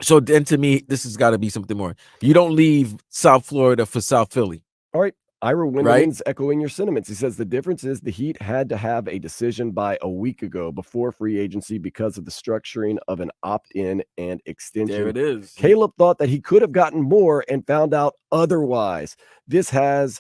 So then to me, this has got to be something more. You don't leave South Florida for South Philly. All right. Ira Right? Windelman's echoing your sentiments. He says the difference is the Heat had to have a decision by a week ago before free agency because of the structuring of an opt-in and There extension. it is. Caleb thought that he could have gotten more and found out otherwise. This had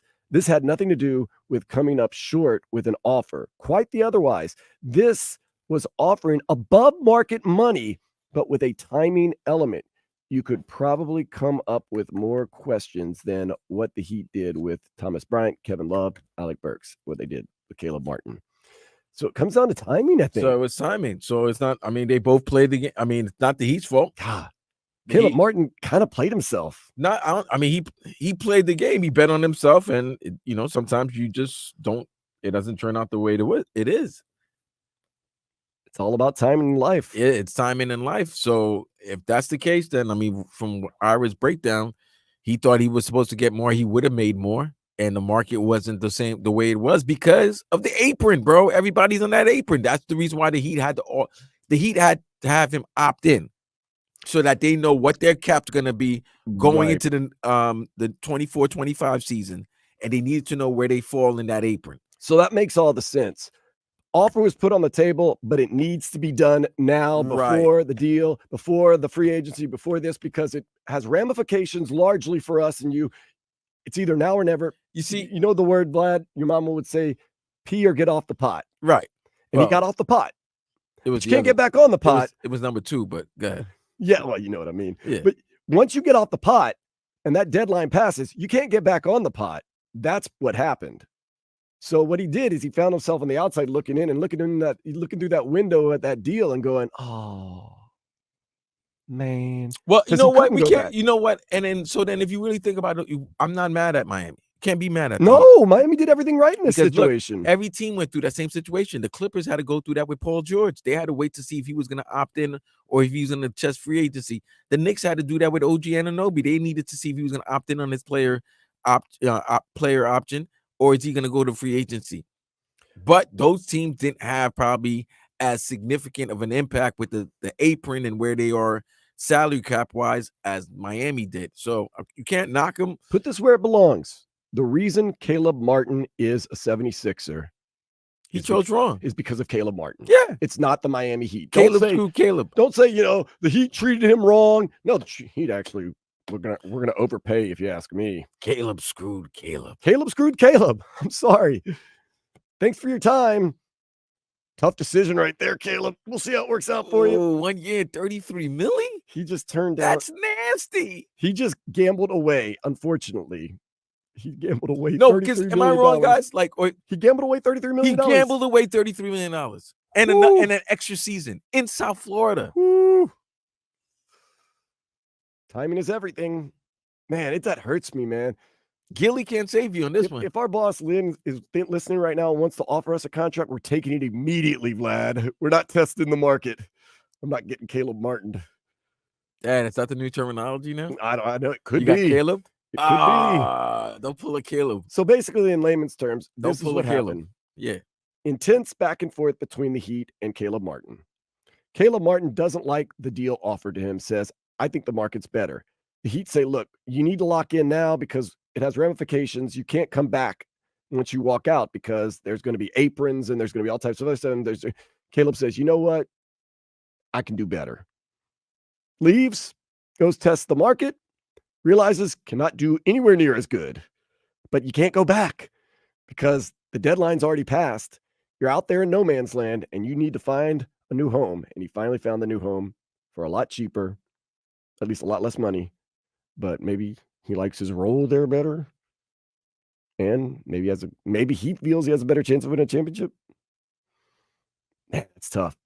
nothing to do with coming up short with an offer. Quite the otherwise. This was offering above market money, but with a timing element. You could probably come up with more questions than what the Heat did with Thomas Bryant, Kevin Love, Alec Burks, what they did with Caleb Martin. So it comes down to timing, I think. So it's timing. So it's not, I mean, they both played the game. I mean, it's not the Heat's fault. God, The Caleb Heat- Martin kind of played himself. Not, I mean, he played the game. He bet on himself, and sometimes you just don't. It doesn't turn out the way it is. It's all about timing in life. It's timing in life. So if that's the case, then I mean, from Ira's breakdown, he thought he was supposed to get more. He would have made more, and the market wasn't the way it was because of the apron, bro. Everybody's on that apron. That's the reason why the Heat had to have him opt in, so that they know what their cap's going to be going into the 24-25 season, and they needed to know where they fall in that apron. So that makes all the sense. Offer was put on the table, but it needs to be done now before the deal, before the free agency, before this, because it has ramifications largely for us and you. It's either now or never. You see, you know the word, Vlad, your mama would say, pee or get off the pot. Right. And he got off the pot. It was you can't get back on the pot. It was number 2, but go ahead. Yeah, well, you know what I mean. Yeah. But once you get off the pot and that deadline passes, you can't get back on the pot. That's what happened. So what he did is he found himself on the outside looking in and looking through that window at that deal and going, oh, man. Well, you know what? We can't, you know what? And then, if you really think about it, I'm not mad at Miami. Can't be mad at them. No, Miami did everything right in this situation. Look, every team went through that same situation. The Clippers had to go through that with Paul George. They had to wait to see if he was going to opt in or if he was going to test free agency. The Knicks had to do that with OG Anunoby. They needed to see if he was going to opt in on his player option, or is he going to go to free agency? But those teams didn't have probably as significant of an impact with the apron and where they are salary cap wise as Miami did. So you can't knock them. Put this where it belongs. The reason Caleb Martin is a 76er, he chose wrong, is because of Caleb Martin. Yeah. It's not the Miami Heat. Caleb screwed Caleb. Don't say, the Heat treated him wrong. No, the Heat actually, we're gonna overpay if you ask me. Caleb screwed Caleb. Caleb screwed Caleb. I'm sorry. Thanks for your time. Tough decision right there, Caleb. We'll see how it works out for you. 1 year, $33 million? He just turned out. That's nasty. He just gambled away, unfortunately. He gambled away. No, because am I wrong, guys? He gambled away $33 million. He gambled away $33 million and an extra season in South Florida. Woo. Timing is everything. Man, that hurts me, man. Gilly can't save you on this one. If our boss Lynn is listening right now and wants to offer us a contract, we're taking it immediately, Vlad. We're not testing the market. I'm not getting Caleb Martin. Dad, is that the new terminology now? I know it could be. Got Caleb? It could be. Don't pull a Caleb. So basically, in layman's terms, this is what happened. Yeah. Intense back and forth between the Heat and Caleb Martin. Caleb Martin doesn't like the deal offered to him, says, I think the market's better. The Heat say, look, you need to lock in now because it has ramifications. You can't come back once you walk out because there's going to be aprons and there's going to be all types of other stuff. And Caleb says, you know what? I can do better. Leaves, goes test the market, realizes cannot do anywhere near as good. But you can't go back because the deadline's already passed. You're out there in no man's land and you need to find a new home. And he finally found the new home for a lot cheaper, at least a lot less money. But maybe he likes his role there better. And maybe he feels he has a better chance of winning a championship. Man, it's tough.